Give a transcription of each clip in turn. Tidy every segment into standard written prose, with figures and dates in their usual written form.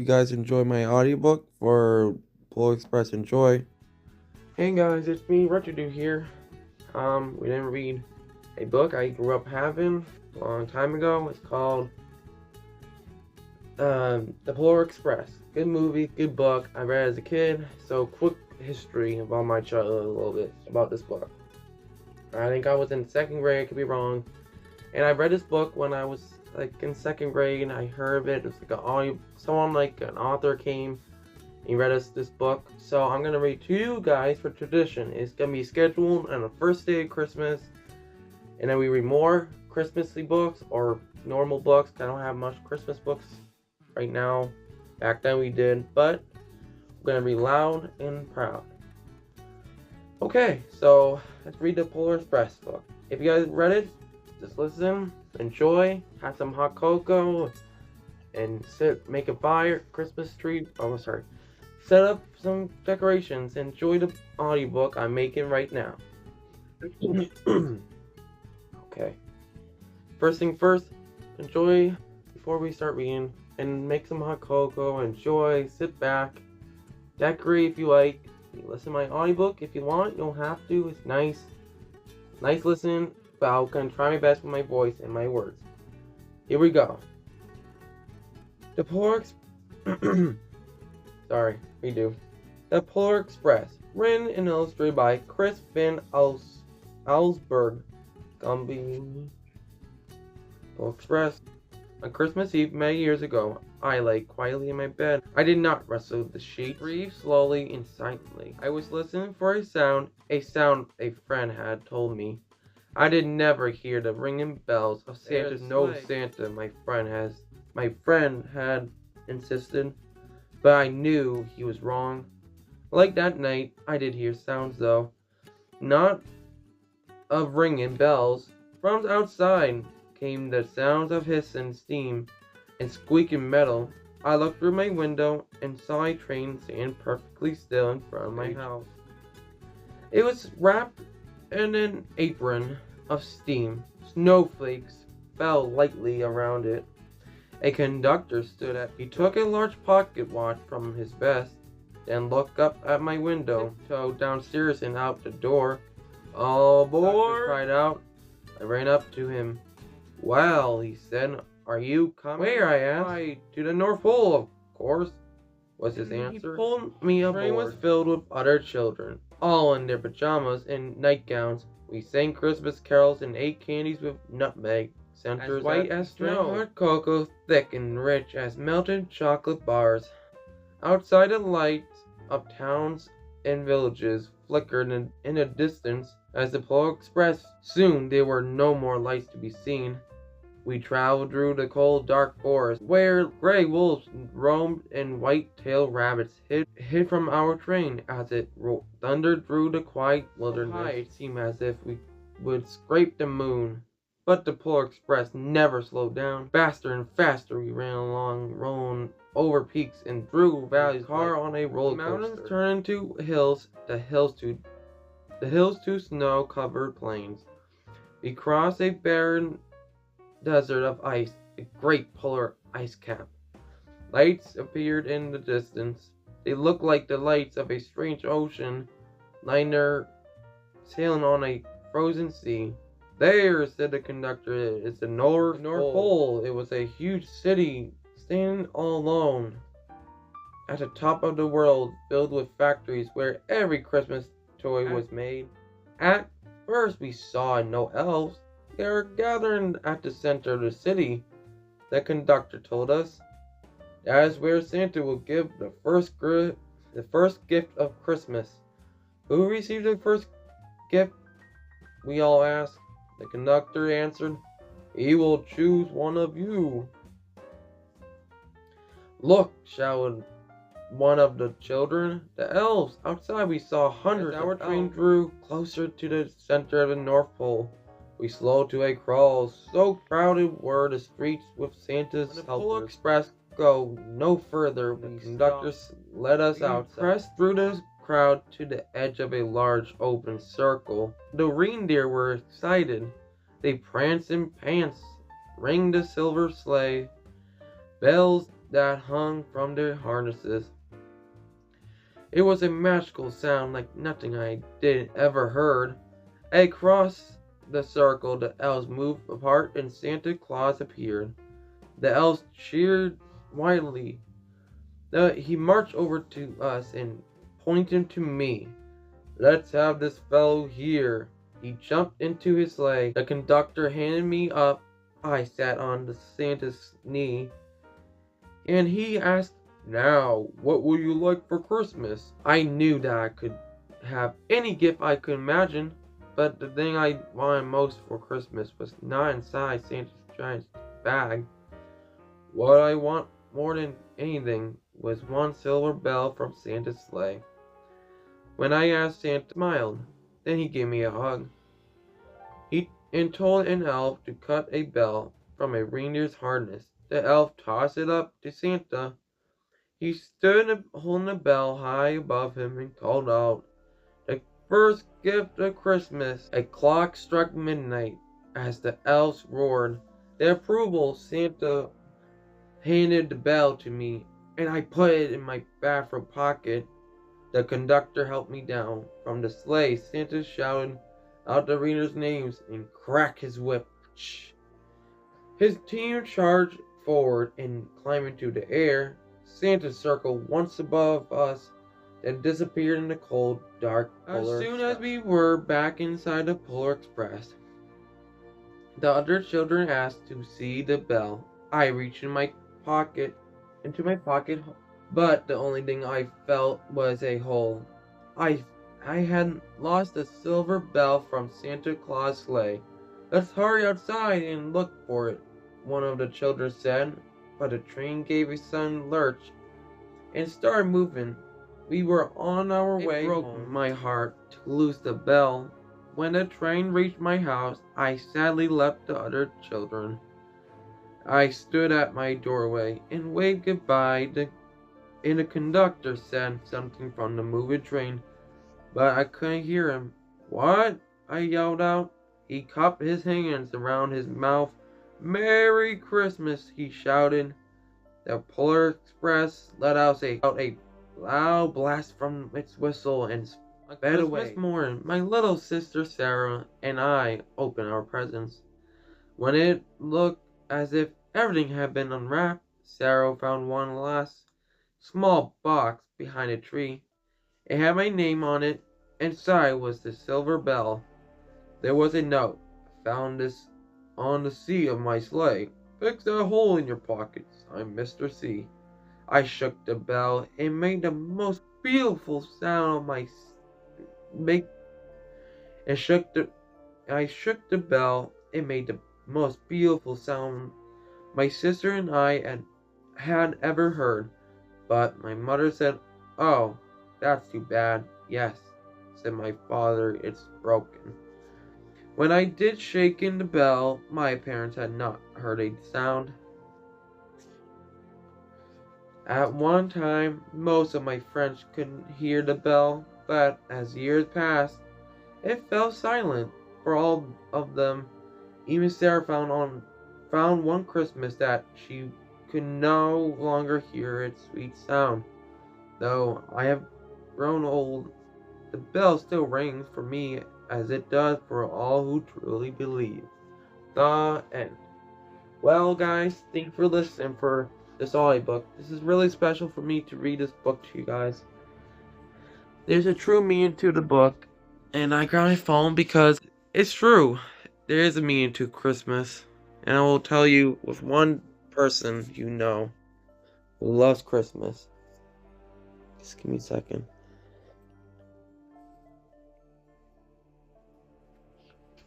you guys enjoy my audiobook for Polar Express Enjoy. Hey guys, it's me, reid.I here. We didn't read a book I grew up having a long time ago. It's called The Polar Express. Good movie, good book. I read it as a kid. So quick history about my childhood a little bit about this book. I think I was in 2nd grade, I could be wrong. And I read this book when I was like in 2nd grade, and I heard of it. It was like an author came. He read us this book, so I'm gonna read to you guys for tradition. It's gonna be scheduled on the first day of Christmas, and then we read more Christmassy books or normal books. I don't have much Christmas books right now. Back then we did, but we're gonna read loud and proud. Okay, so let's read the Polar Express book. If you guys read it, just listen, enjoy, have some hot cocoa, and make a fire, Christmas tree. Oh, sorry. Set up some decorations. Enjoy the audiobook I'm making right now. Okay. First thing first, enjoy before we start reading, and make some hot cocoa. Enjoy, sit back, decorate if you like. Listen to my audiobook if you want. You don't have to. It's nice listen. But I'm gonna try my best with my voice and my words. Here we go. The Polar Sorry, redo. The Polar Express, written and illustrated by Chris Van Allsburg. Gumby. Polar Express. On Christmas Eve many years ago, I lay quietly in my bed. I did not rustle the sheets. Breathe slowly and silently. I was listening for a sound a friend had told me. I did never hear the ringing bells of Santa. No Santa, my friend had insisted, but I knew he was wrong. Like that night, I did hear sounds though, not of ringing bells. From outside came the sounds of hissing steam and squeaking metal. I looked through my window and saw a train stand perfectly still in front of my house. It was wrapped in an apron of steam. Snowflakes fell lightly around it. A conductor stood at. He took a large pocket watch from his vest, then looked up at my window, tiptoed downstairs and out the door. "All aboard!" cried out. I ran up to him. "Well," he said, "are you coming?" "Where?" I asked. "Why, to the North Pole, of course," was his answer. He pulled me aboard. The train was filled with other children, all in their pajamas and nightgowns. We sang Christmas carols and ate candies with nutmeg, centers white as snow, hot cocoa thick and rich as melted chocolate bars. Outside, the lights of towns and villages flickered in the distance as the Polar Express. Soon there were no more lights to be seen. We traveled through the cold, dark forest, where gray wolves roamed and white-tailed rabbits hid from our train as it thundered through the quiet wilderness. It seemed as if we would scrape the moon. But the Polar Express never slowed down. Faster and faster we ran along, rolling over peaks and through valleys, car on a roller coaster. The mountains turned into hills, the hills to snow-covered plains. We crossed a barren desert of ice, a great polar ice cap. Lights appeared in the distance. They looked like the lights of a strange ocean liner sailing on a frozen sea. "There," said the conductor, "is the North Pole." It was a huge city, standing all alone at the top of the world, filled with factories where every Christmas toy was made. At first we saw no elves. "They are gathering at the center of the city," the conductor told us. "That is where Santa will give the first gift of Christmas." "Who received the first gift?" we all asked. The conductor answered, "He will choose one of you." "Look!" shouted one of the children. "The elves!" Outside we saw hundreds. As our train drew closer to the center of the North Pole, we slowed to a crawl. So crowded were the streets with Santa's helpers. The Polar Express go no further. The conductor led us out. Pressed through the crowd to the edge of a large open circle. The reindeer were excited. They pranced and pantsed, rang the silver sleigh bells that hung from their harnesses. It was a magical sound like nothing I did ever heard. Across the circle, the elves moved apart and Santa Claus appeared. The elves cheered wildly. He marched over to us and pointed to me. "Let's have this fellow here." He jumped into his sleigh. The conductor handed me up. I sat on the Santa's knee, and he asked, "Now, what will you like for Christmas?" I knew that I could have any gift I could imagine, but the thing I wanted most for Christmas was not inside Santa's giant bag. What I want more than anything was one silver bell from Santa's sleigh. When I asked, Santa smiled. Then he gave me a hug. He told an elf to cut a bell from a reindeer's harness. The elf tossed it up to Santa. He stood holding the bell high above him and called out, "The first gift of Christmas." A clock struck midnight as the elves roared their approval. Santa handed the bell to me, and I put it in my bathrobe pocket. The conductor helped me down from the sleigh. Santa shouted out the readers' names and cracked his whip. His team charged forward and climbed into the air. Santa circled once above us, then disappeared in the cold, dark Polar As soon as we were back inside the Polar Express, the other children asked to see the bell. I reached into my pocket, but the only thing I felt was a hole. I had lost the silver bell from Santa Claus' sleigh. "Let's hurry outside and look for it," one of the children said, but the train gave a sudden lurch and started moving. We were on our way home. It broke my heart to lose the bell. When the train reached my house, I sadly left the other children. I stood at my doorway and waved goodbye, and the conductor said something from the moving train, but I couldn't hear him. "What?" I yelled out. He cupped his hands around his mouth. "Merry Christmas," he shouted. The Polar Express let out a loud blast from its whistle and sped away. Christmas morning, my little sister Sarah and I opened our presents. When it looked as if everything had been unwrapped, Sarah found one last small box behind a tree. It had my name on it. Inside was the silver bell. There was a note. "Found this on the seat of my sleigh. Fix that hole in your pockets. I'm Mr. C." I shook the bell. It made the most beautiful sound of my make. And shook the. I shook the bell. It made the most beautiful sound my sister and I had ever heard. But my mother said, "Oh, that's too bad." "Yes," said my father, "it's broken." When I did shake in the bell, my parents had not heard a sound. At one time, most of my friends couldn't hear the bell, but as years passed, it fell silent for all of them. Even Sarah found one Christmas that she could no longer hear its sweet sound. Though I have grown old, the bell still rings for me as it does for all who truly believe. The end. Well, guys, thank you for listening for this audiobook. This is really special for me to read this book to you guys. There's a true meaning to the book, and I got my phone because it's true. There is a meaning to Christmas, and I will tell you with one person you know who loves Christmas. Just give me a second.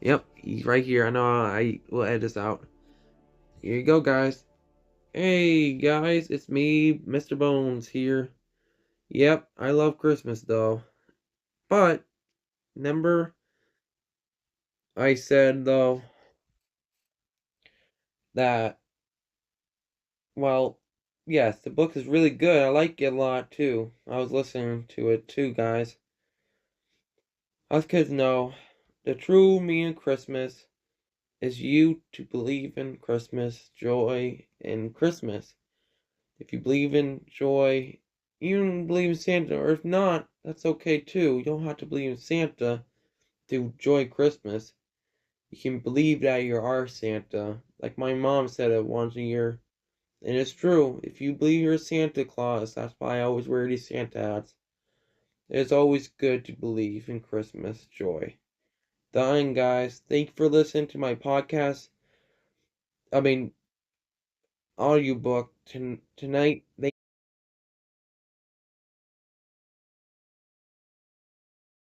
Yep, he's right here. I know I will edit this out. Here you go, guys. Hey, guys, it's me, Mr. Bones here. Yep, I love Christmas, though. But, remember, I said, though, that, well, yes, the book is really good. I like it a lot, too. I was listening to it, too, guys. Us kids know the true meaning of Christmas is you to believe in Christmas, joy in Christmas. If you believe in joy, you can believe in Santa, or if not, that's okay too. You don't have to believe in Santa to enjoy Christmas. You can believe that you are Santa. Like my mom said it once a year. And it's true. If you believe you're Santa Claus, that's why I always wear these Santa hats. It's always good to believe in Christmas joy. Done, guys. Thank you for listening to my podcast. I mean, audiobook tonight.